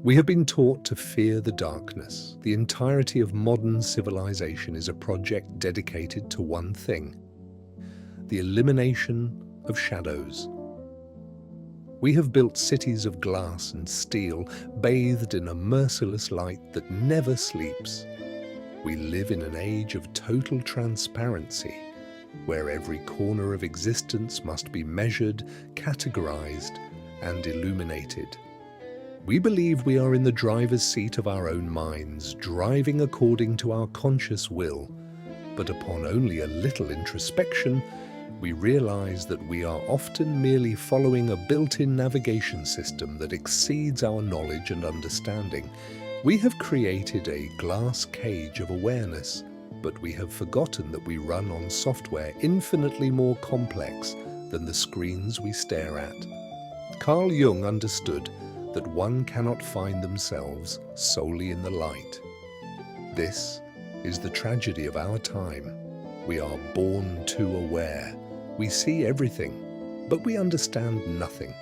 We have been taught to fear the darkness. The entirety of modern civilization is a project dedicated to one thing: the elimination of shadows. We have built cities of glass and steel, bathed in a merciless light that never sleeps. We live in an age of total transparency, where every corner of existence must be measured, categorized, and illuminated. We believe we are in the driver's seat of our own minds, driving according to our conscious will. But upon only a little introspection, we realize that we are often merely following a built-in navigation system that exceeds our knowledge and understanding. We have created a glass cage of awareness, but we have forgotten that we run on software infinitely more complex than the screens we stare at. Carl Jung understood that one cannot find themselves solely in the light. This is the tragedy of our time. We are born too aware. We see everything, but we understand nothing.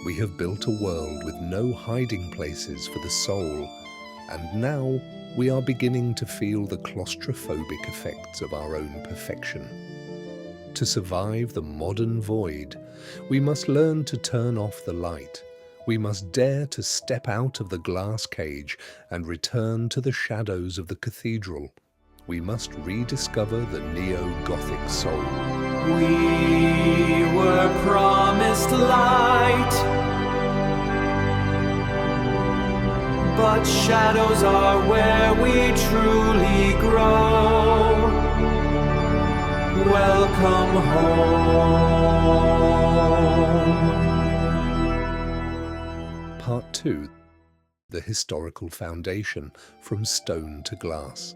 We have built a world with no hiding places for the soul, and now we are beginning to feel the claustrophobic effects of our own perfection. To survive the modern void, we must learn to turn off the light. We must dare to step out of the glass cage and return to the shadows of the cathedral. We must rediscover the Neo-Gothic soul. We were promised light, but shadows are where we truly grow. Welcome home. Part 2. The historical foundation from stone to glass.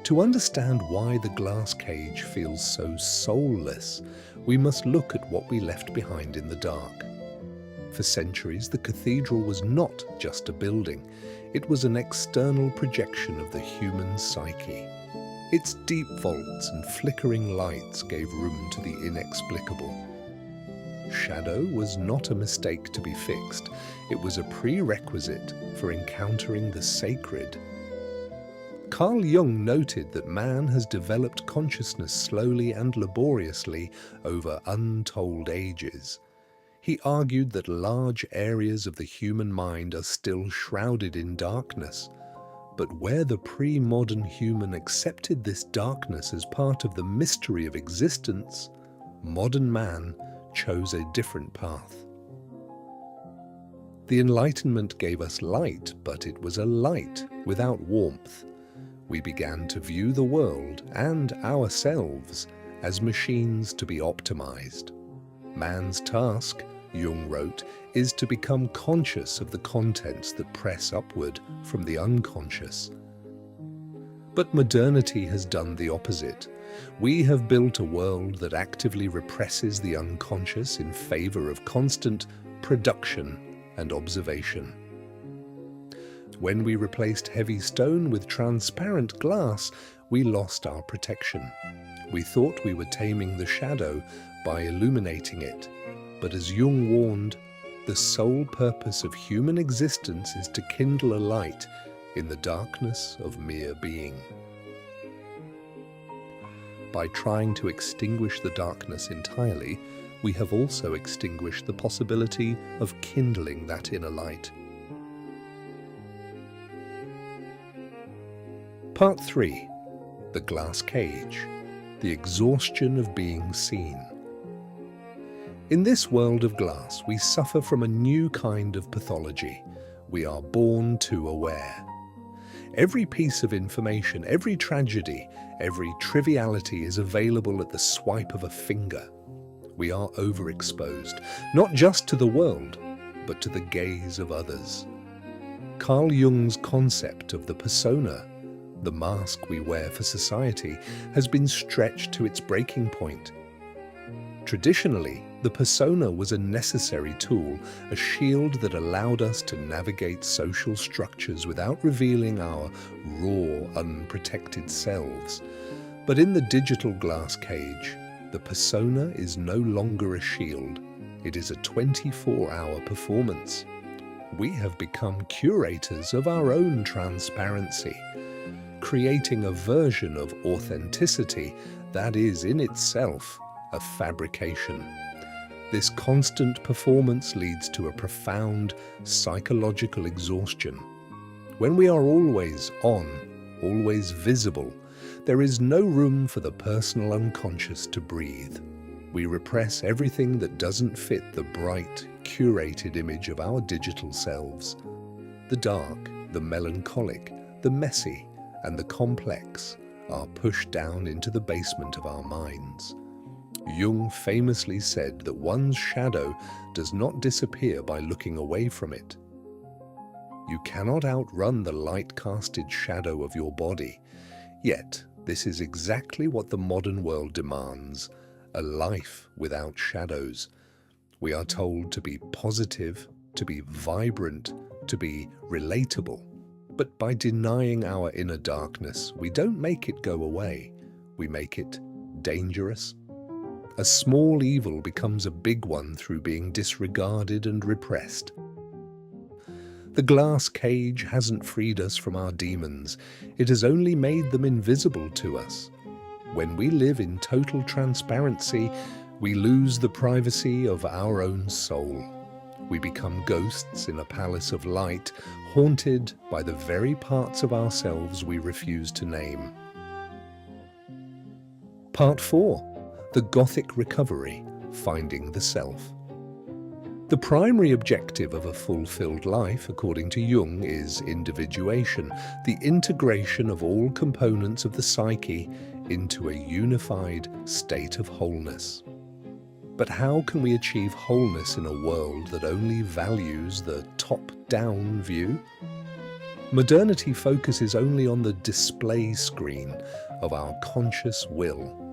To understand why the glass cage feels so soulless, we must look at what we left behind in the dark. For centuries, the cathedral was not just a building. It was an external projection of the human psyche. Its deep vaults and flickering lights gave room to the inexplicable. Shadow was not a mistake to be fixed. It was a prerequisite for encountering the sacred. Carl Jung noted that man has developed consciousness slowly and laboriously over untold ages. He argued that large areas of the human mind are still shrouded in darkness. But where the pre-modern human accepted this darkness as part of the mystery of existence, modern man chose a different path. The Enlightenment gave us light, but it was a light without warmth. We began to view the world and ourselves as machines to be optimized. Man's task, Jung wrote, is to become conscious of the contents that press upward from the unconscious. But modernity has done the opposite. We have built a world that actively represses the unconscious in favor of constant production and observation. When we replaced heavy stone with transparent glass, we lost our protection. We thought we were taming the shadow by illuminating it, but as Jung warned, the sole purpose of human existence is to kindle a light in the darkness of mere being. By trying to extinguish the darkness entirely, we have also extinguished the possibility of kindling that inner light. Part 3. The glass cage. The exhaustion of being seen. In this world of glass, we suffer from a new kind of pathology. We are born too aware. Every piece of information, every tragedy, every triviality is available at the swipe of a finger. We are overexposed, not just to the world, but to the gaze of others. Carl Jung's concept of the persona, the mask we wear for society, has been stretched to its breaking point. Traditionally, the persona was a necessary tool, a shield that allowed us to navigate social structures without revealing our raw, unprotected selves. But in the digital glass cage, the persona is no longer a shield. It is a 24-hour performance. we have become curators of our own transparency, creating a version of authenticity that is in itself a fabrication. This constant performance leads to a profound psychological exhaustion. When we are always on, always visible, there is no room for the personal unconscious to breathe. We repress everything that doesn't fit the bright, curated image of our digital selves. The dark, the melancholic, the messy, and the complex are pushed down into the basement of our minds. Jung famously said that one's shadow does not disappear by looking away from it. You cannot outrun the light-casted shadow of your body, yet this is exactly what the modern world demands, a life without shadows. We are told to be positive, to be vibrant, to be relatable. But by denying our inner darkness, we don't make it go away. We make it dangerous. A small evil becomes a big one through being disregarded and repressed. The glass cage hasn't freed us from our demons. It has only made them invisible to us. When we live in total transparency, we lose the privacy of our own soul. We become ghosts in a palace of light, haunted by the very parts of ourselves we refuse to name. Part 4. The Gothic Recovery, Finding the Self. The primary objective of a fulfilled life, according to Jung, is individuation, the integration of all components of the psyche into a unified state of wholeness. But how can we achieve wholeness in a world that only values the top-down view? Modernity focuses only on the display screen of our conscious will,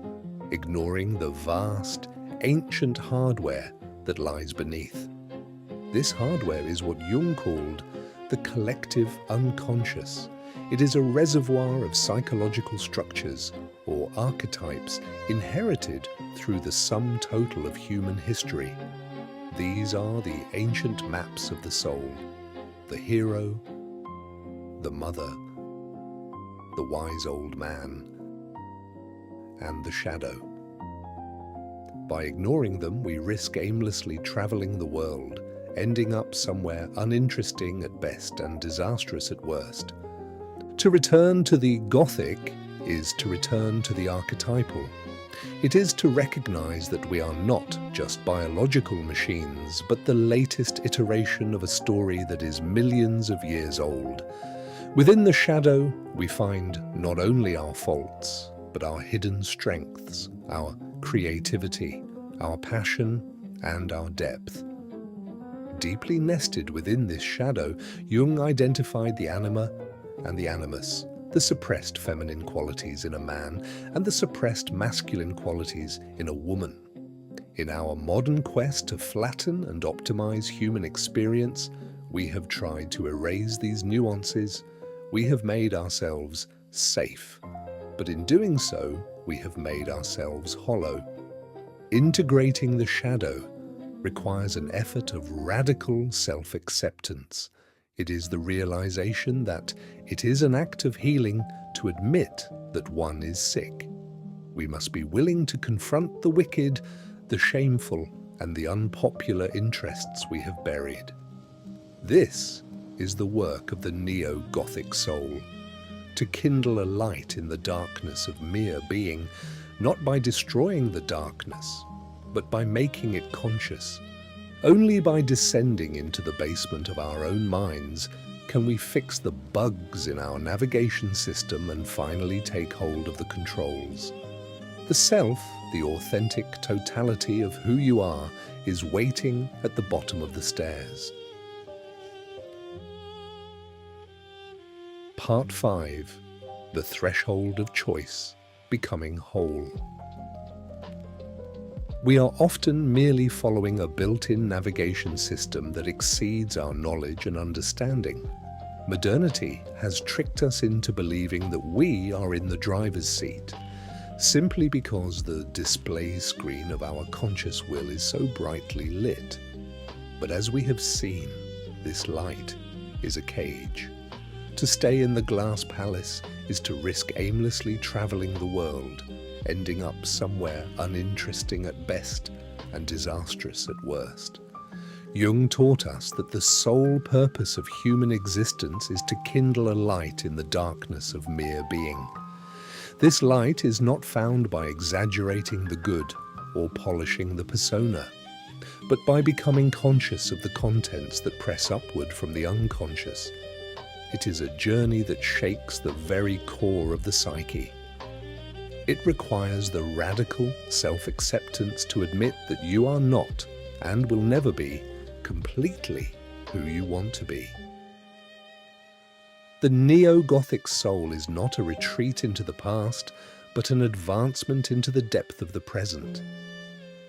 ignoring the vast, ancient hardware that lies beneath. This hardware is what Jung called the collective unconscious. It is a reservoir of psychological structures or archetypes inherited through the sum total of human history. These are the ancient maps of the soul: the hero, the mother, the wise old man, and the shadow. By ignoring them, we risk aimlessly traveling the world, ending up somewhere uninteresting at best and disastrous at worst. To return to the Gothic is to return to the archetypal. It is to recognize that we are not just biological machines, but the latest iteration of a story that is millions of years old. Within the shadow, we find not only our faults, but our hidden strengths, our creativity, our passion, and our depth. Deeply nested within this shadow, Jung identified the anima and the animus, the suppressed feminine qualities in a man and the suppressed masculine qualities in a woman. In our modern quest to flatten and optimize human experience, we have tried to erase these nuances. We have made ourselves safe. But in doing so, we have made ourselves hollow. Integrating the shadow requires an effort of radical self-acceptance. It is the realization that it is an act of healing to admit that one is sick. We must be willing to confront the wicked, the shameful, and the unpopular interests we have buried. This is the work of the Neo-Gothic Soul, to kindle a light in the darkness of mere being, not by destroying the darkness, but by making it conscious. Only by descending into the basement of our own minds can we fix the bugs in our navigation system and finally take hold of the controls. The self, the authentic totality of who you are, is waiting at the bottom of the stairs. Part 5. The Threshold of Choice, Becoming Whole. We are often merely following a built-in navigation system that exceeds our knowledge and understanding. Modernity has tricked us into believing that we are in the driver's seat, simply because the display screen of our conscious will is so brightly lit. But as we have seen, this light is a cage. To stay in the glass palace is to risk aimlessly traveling the world, ending up somewhere uninteresting at best and disastrous at worst. Jung taught us that the sole purpose of human existence is to kindle a light in the darkness of mere being. This light is not found by exaggerating the good or polishing the persona, but by becoming conscious of the contents that press upward from the unconscious. It is a journey that shakes the very core of the psyche. It requires the radical self-acceptance to admit that you are not, and will never be, completely who you want to be. The Neo-Gothic soul is not a retreat into the past, but an advancement into the depth of the present.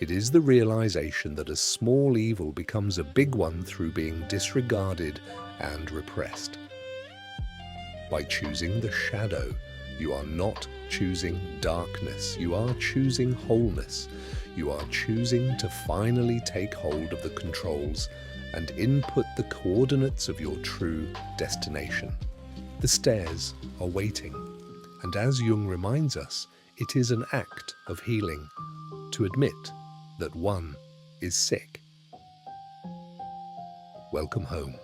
It is the realization that a small evil becomes a big one through being disregarded and repressed. By choosing the shadow, you are not choosing darkness, you are choosing wholeness. You are choosing to finally take hold of the controls and input the coordinates of your true destination. The stairs are waiting, and as Jung reminds us, it is an act of healing to admit that one is sick. Welcome home.